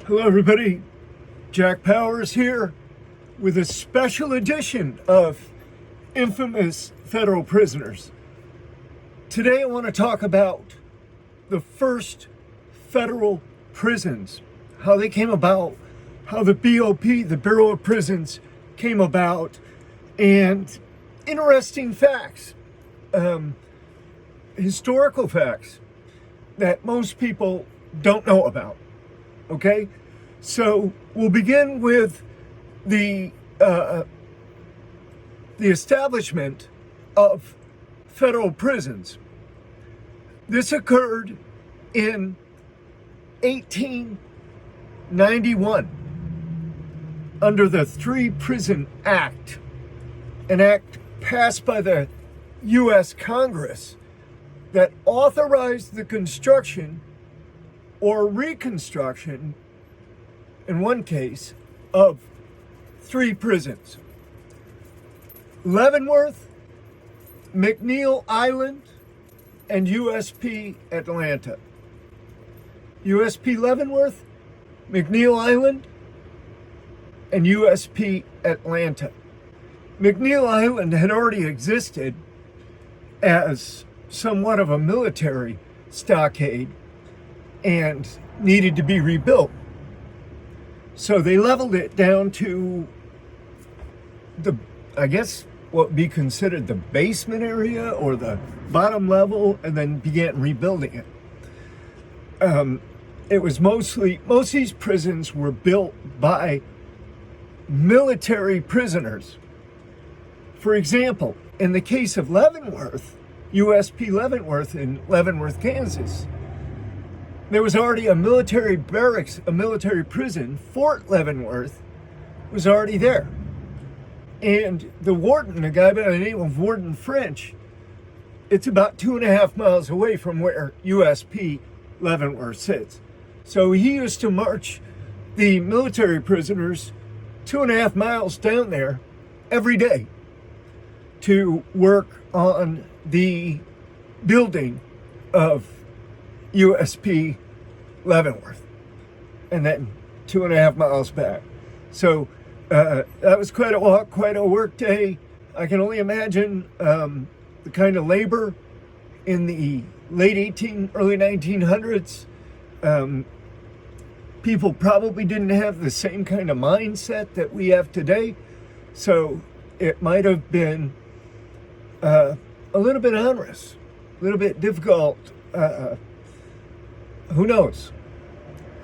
Hello, everybody. Jack Powers here with a special edition of Infamous Federal Prisoners. Today, I want to talk about the first federal prisons, how they came about, how the BOP, the Bureau of Prisons, came about, and interesting facts, historical facts that most people don't know about. Okay, so we'll begin with the establishment of federal prisons. This occurred in 1891 under the Three Prison Act, an act passed by the U.S. Congress that authorized the construction or reconstruction, in one case, of three prisons: Leavenworth, McNeil Island, and USP Atlanta. USP Leavenworth, McNeil Island, and USP Atlanta. McNeil Island had already existed as somewhat of a military stockade and needed to be rebuilt. So they leveled it down to what would be considered the basement area or the bottom level, and then began rebuilding it. It was most of these prisons were built by military prisoners. For example, in the case of Leavenworth, USP Leavenworth in Leavenworth, Kansas, there was already a military barracks, a military prison. Fort Leavenworth was already there. And the warden, a guy by the name of Warden French, it's about 2.5 miles away from where USP Leavenworth sits. So he used to march the military prisoners 2.5 miles down there every day to work on the building of USP Leavenworth, and then 2.5 miles back. So that was quite a walk, quite a work day. I can only imagine the kind of labor in the early 1900s. People probably didn't have the same kind of mindset that we have today, so it might have been a little bit onerous, a little bit difficult. Who knows?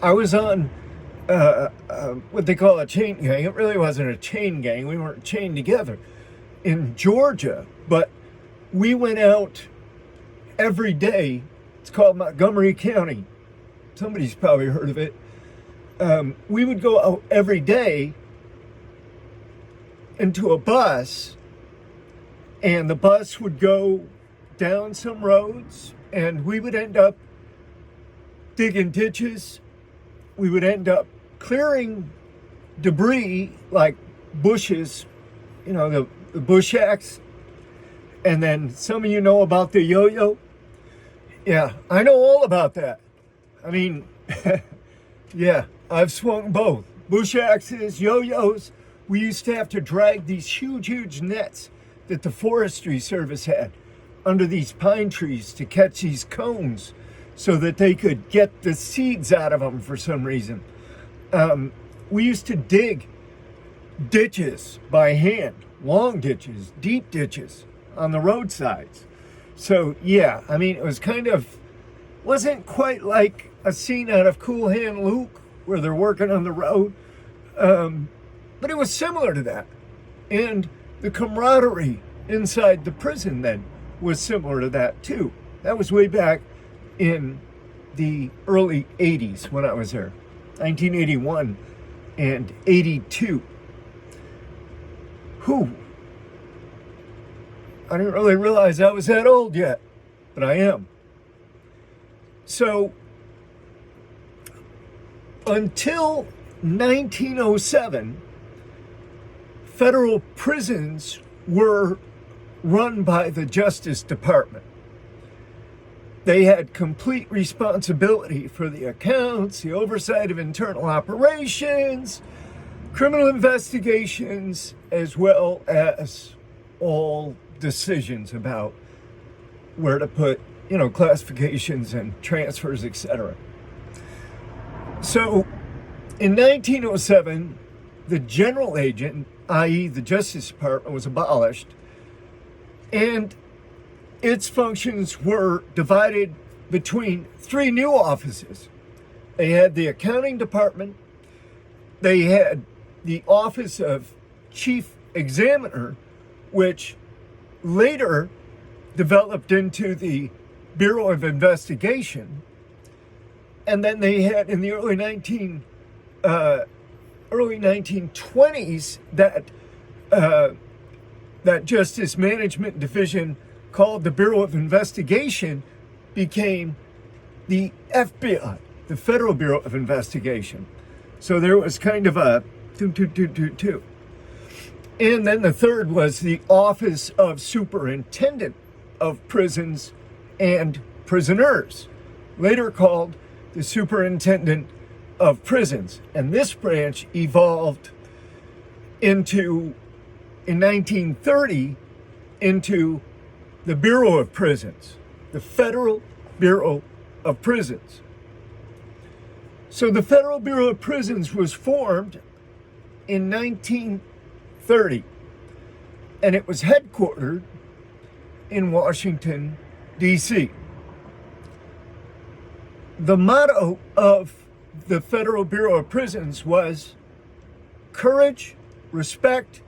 I was on what they call a chain gang. It really wasn't a chain gang. We weren't chained together in Georgia, but we went out every day. It's called Montgomery County. Somebody's probably heard of it. We would go out every day into a bus, and the bus would go down some roads, and we would end up digging ditches. We would end up clearing debris like bushes, the bush hacks. And then some of you know about the yo-yo. Yeah, I know all about that. I mean, yeah, I've swung both. Bush axes, yo-yos. We used to have to drag these huge nets that the Forestry Service had under these pine trees to catch these cones, so that they could get the seeds out of them for some reason. We used to dig ditches by hand, long ditches, deep ditches on the roadsides. So yeah, I mean, it was wasn't quite like a scene out of Cool Hand Luke where they're working on the road, but it was similar to that. And the camaraderie inside the prison then was similar to that too. That was way back in the early 80s when I was there, 1981 and 82. I didn't really realize I was that old yet, but I am. So until 1907, federal prisons were run by the Justice Department. They had complete responsibility for the accounts, the oversight of internal operations, criminal investigations, as well as all decisions about where to put, classifications and transfers, etc. So in 1907, the general agent, i.e. the Justice Department, was abolished, and its functions were divided between three new offices. They had the accounting department, they had the office of chief examiner, which later developed into the Bureau of Investigation, and then they had in the early 1920s that Justice Management Division called the Bureau of Investigation became the FBI, the Federal Bureau of Investigation. So there was kind of a two. And then the third was the Office of Superintendent of Prisons and Prisoners, later called the Superintendent of Prisons. And this branch evolved in 1930, into the Bureau of Prisons, the Federal Bureau of Prisons. So the Federal Bureau of Prisons was formed in 1930, and it was headquartered in Washington, D.C. The motto of the Federal Bureau of Prisons was courage, respect,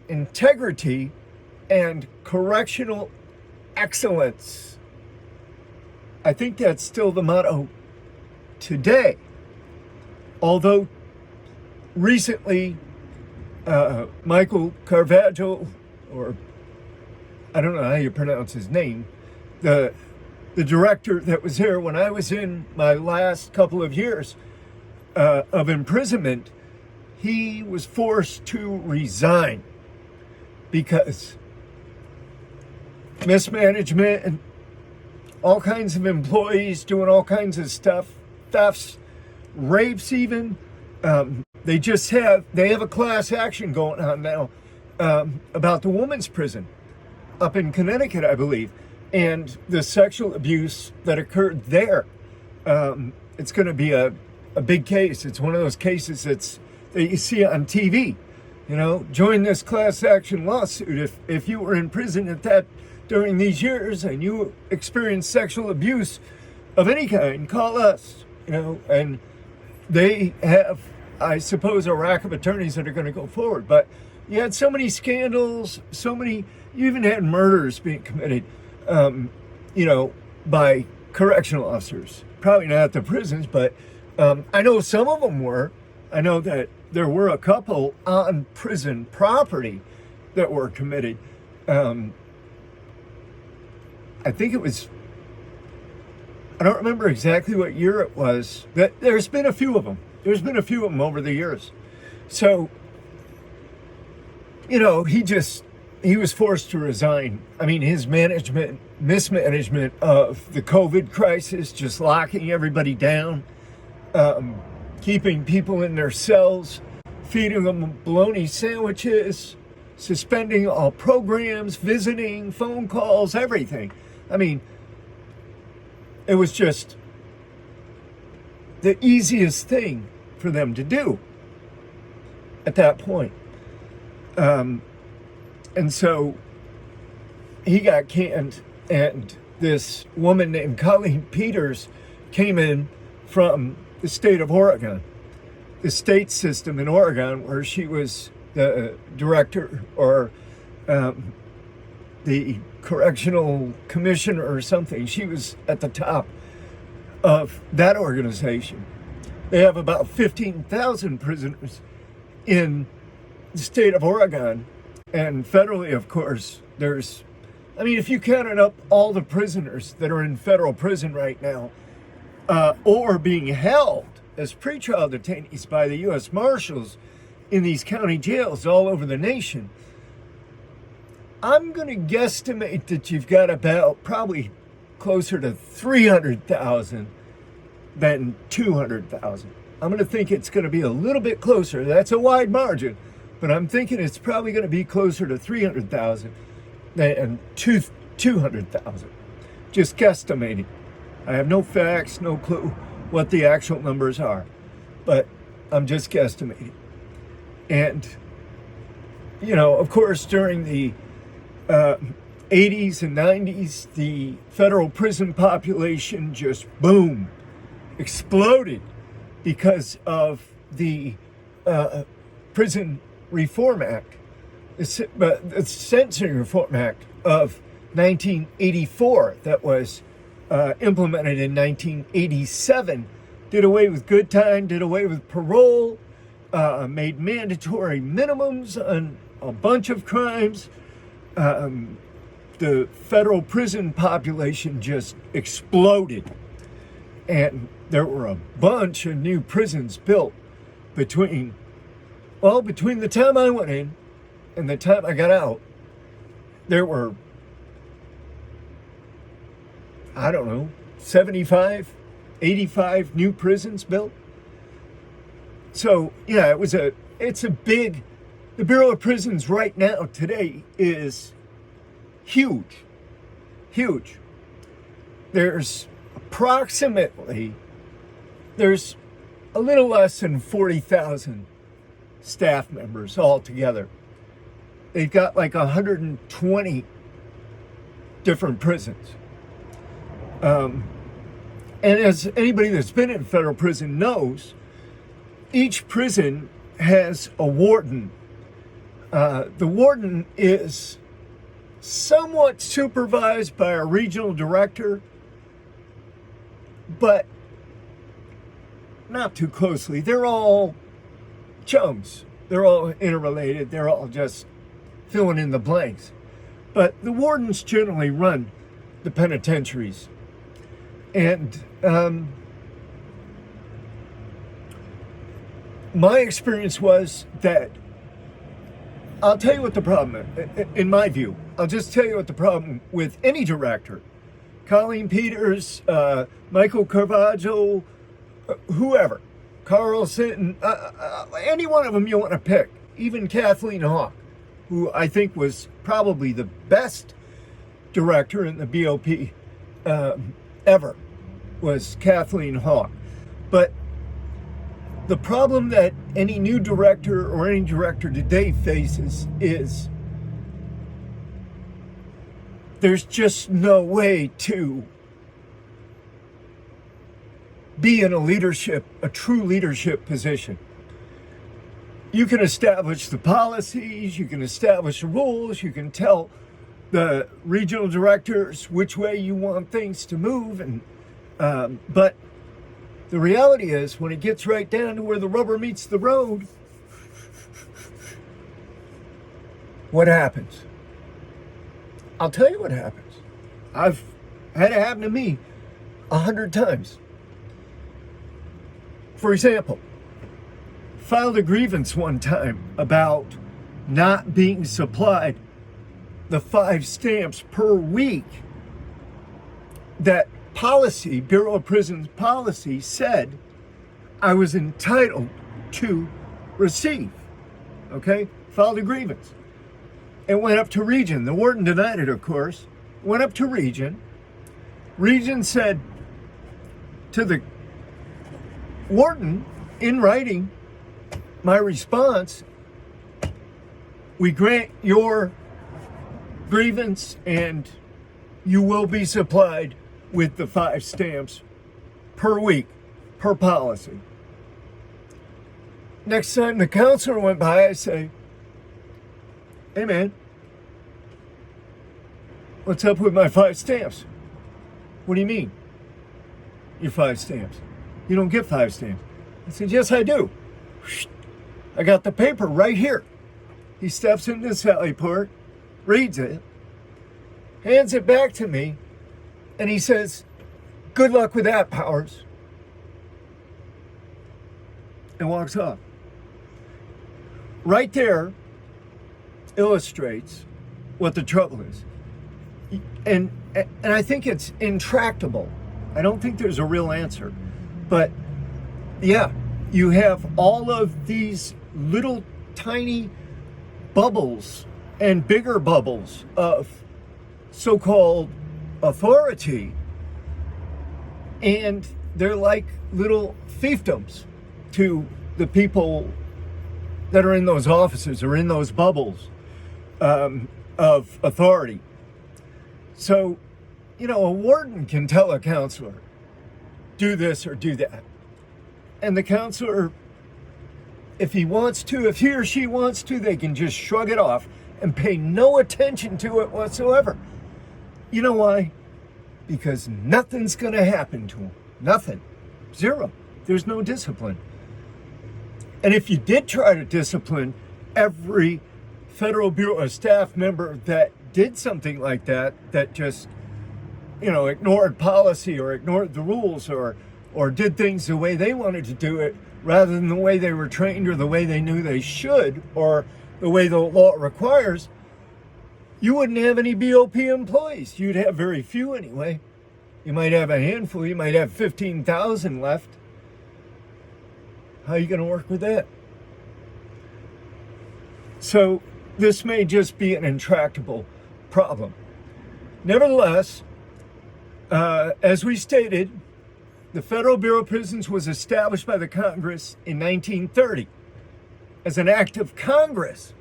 integrity, and correctional excellence. I think that's still the motto today. Although recently, Michael Caravaggio, or I don't know how you pronounce his name, the director that was here when I was in my last couple of years of imprisonment, he was forced to resign because mismanagement and all kinds of employees doing all kinds of stuff, thefts, rapes even. They have a class action going on now about the women's prison up in Connecticut, I believe, and the sexual abuse that occurred there. It's going to be a big case. It's one of those cases that you see on TV. Join this class action lawsuit if you were in prison during these years and you experienced sexual abuse of any kind, call us. And they have, I suppose, a rack of attorneys that are going to go forward. But you had so many scandals, you even had murders being committed, by correctional officers. Probably not at the prisons, but I know some of them were. I know that there were a couple on prison property that were committed. I think it was, I don't remember exactly what year it was. There's been a few of them. There's been a few of them over the years. So, he was forced to resign. I mean, his mismanagement of the COVID crisis, just locking everybody down, keeping people in their cells, feeding them bologna sandwiches, suspending all programs, visiting, phone calls, everything. I mean, it was just the easiest thing for them to do at that point. And so he got canned, and this woman named Colleen Peters came in from the state of Oregon, the state system in Oregon, where she was the director or the correctional commissioner or something. She was at the top of that organization. They have about 15,000 prisoners in the state of Oregon, and federally, of course, if you counted up all the prisoners that are in federal prison right now, or being held as pretrial detainees by the U.S. Marshals in these county jails all over the nation, I'm going to guesstimate that you've got about probably closer to 300,000 than 200,000. I'm going to think it's going to be a little bit closer. That's a wide margin, but I'm thinking it's probably going to be closer to 300,000 than 200,000. Just guesstimating. I have no facts, no clue what the actual numbers are, but I'm just guesstimating. And, you know, of course, during the 80s and 90s, the federal prison population just boom, exploded because of the Prison Reform Act, the Sentencing Reform Act of 1984 that was implemented in 1987, did away with good time, did away with parole, made mandatory minimums on a bunch of crimes. The federal prison population just exploded. And there were a bunch of new prisons built between the time I went in and the time I got out. There were, I don't know, 75, 85 new prisons built. So, yeah, it's a big, the Bureau of Prisons right now today is huge, huge. There's a little less than 40,000 staff members altogether. They've got like 120 different prisons. And as anybody that's been in federal prison knows, each prison has a warden. The warden is somewhat supervised by a regional director, but not too closely. They're all chums. They're all interrelated. They're all just filling in the blanks. But the wardens generally run the penitentiaries. And my experience was that, I'll tell you what the problem is, in my view. I'll just tell you what the problem with any director, Colleen Peters, Michael Caravaggio, whoever, Carlson, any one of them you want to pick, even Kathleen Hawk, who I think was probably the best director in the BOP ever, was Kathleen Hawk. But the problem that any new director or any director today faces is there's just no way to be in a true leadership position. You can establish the policies, you can establish the rules, you can tell the regional directors which way you want things to move, and but the reality is, when it gets right down to where the rubber meets the road, what happens? I'll tell you what happens. I've had it happen to me 100 times. For example, filed a grievance one time about not being supplied the 5 stamps per week that policy, Bureau of Prisons policy, said I was entitled to receive. Okay? Filed a grievance. It went up to Region. The warden denied it, of course. Went up to Region. Region said to the warden, in writing, my response, we grant your grievance and you will be supplied with the 5 stamps per week, per policy. Next time the counselor went by, I say, hey man, what's up with my 5 stamps? What do you mean, your 5 stamps? You don't get 5 stamps. I said, yes, I do. I got the paper right here. He steps into the sally port, reads it, hands it back to me, and he says, good luck with that, Powers, and walks off. Right there illustrates what the trouble is. and I think it's intractable. I don't think there's a real answer. But yeah, you have all of these little tiny bubbles and bigger bubbles of so-called authority, and they're like little fiefdoms to the people that are in those offices or in those bubbles of authority. So, a warden can tell a counselor, do this or do that. And the counselor, if he or she wants to, they can just shrug it off and pay no attention to it whatsoever. You know why? Because nothing's going to happen to them. Nothing. Zero. There's no discipline. And if you did try to discipline every Federal Bureau of Staff member that did something like that just, ignored policy or ignored the rules or did things the way they wanted to do it rather than the way they were trained or the way they knew they should or the way the law requires, you wouldn't have any BOP employees. You'd have very few anyway. You might have a handful. You might have 15,000 left. How are you going to work with that? So this may just be an intractable problem. Nevertheless, as we stated, the Federal Bureau of Prisons was established by the Congress in 1930 as an act of Congress.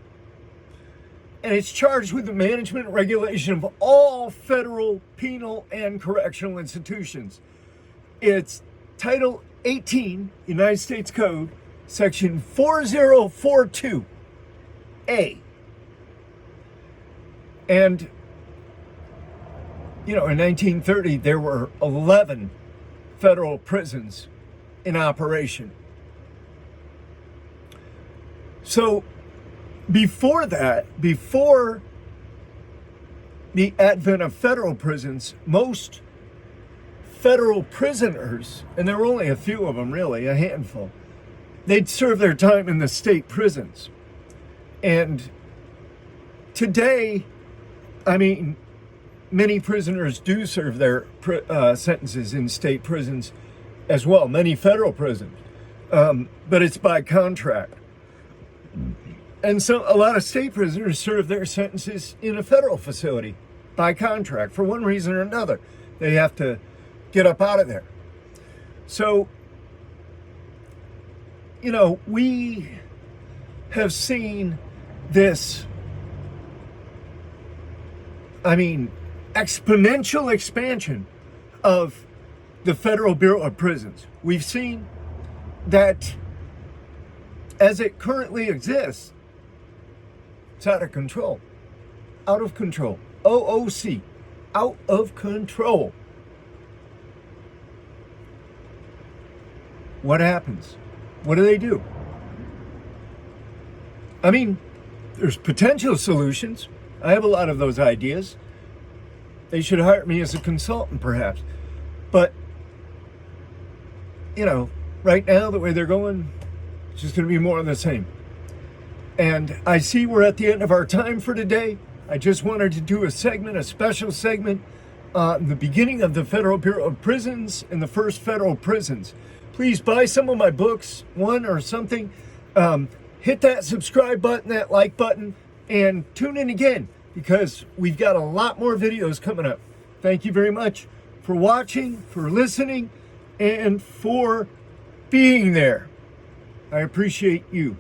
And it's charged with the management and regulation of all federal penal and correctional institutions. It's Title 18, United States Code, Section 4042A. And, in 1930, there were 11 federal prisons in operation. So, before the advent of federal prisons, most federal prisoners, and there were only a few of them really, a handful, they'd serve their time in the state prisons. And today, many prisoners do serve their sentences in state prisons as well, many federal prisons, but it's by contract. And so a lot of state prisoners serve their sentences in a federal facility by contract for one reason or another. They have to get up out of there. So, we have seen this, exponential expansion of the Federal Bureau of Prisons. We've seen that as it currently exists, it's out of control. Out of control. OOC. Out of control. What happens? What do they do? There's potential solutions. I have a lot of those ideas. They should hire me as a consultant, perhaps. But, right now, the way they're going, it's just going to be more of the same. And I see we're at the end of our time for today. I just wanted to do a special segment on the beginning of the Federal Bureau of Prisons and the first federal prisons. Please buy some of my books, one or something. Hit that subscribe button, that like button, and tune in again because we've got a lot more videos coming up. Thank you very much for watching, for listening, and for being there. I appreciate you.